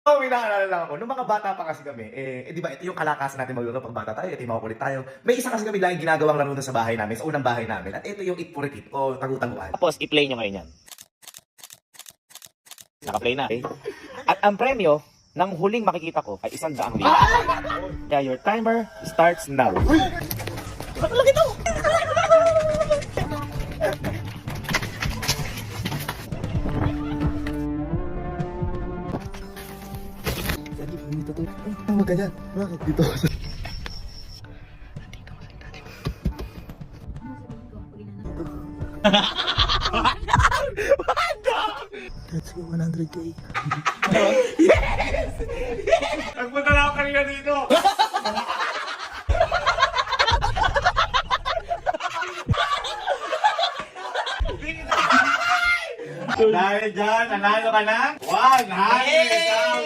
Oh, may naalala lang ako. Nung mga bata pa kasi kami, di ba, ito yung kalakasan natin maglaro pag bata tayo, ito yung makukulit tayo. May isa kasi kami laging ginagawang laro doon sa bahay namin, sa unang bahay namin. At ito yung It o tagu-taguan. Tapos, i-play nyo ngayon yan. Naka-play na. Okay? At ang premyo ng huling makikita ko ay 100 libo. Kaya your timer starts now. Huwag ganyan. Bakit dito? Let's go, 100K. Nagpunta na ako kanina dito. Dahil dyan, nanalo ka na 100,000.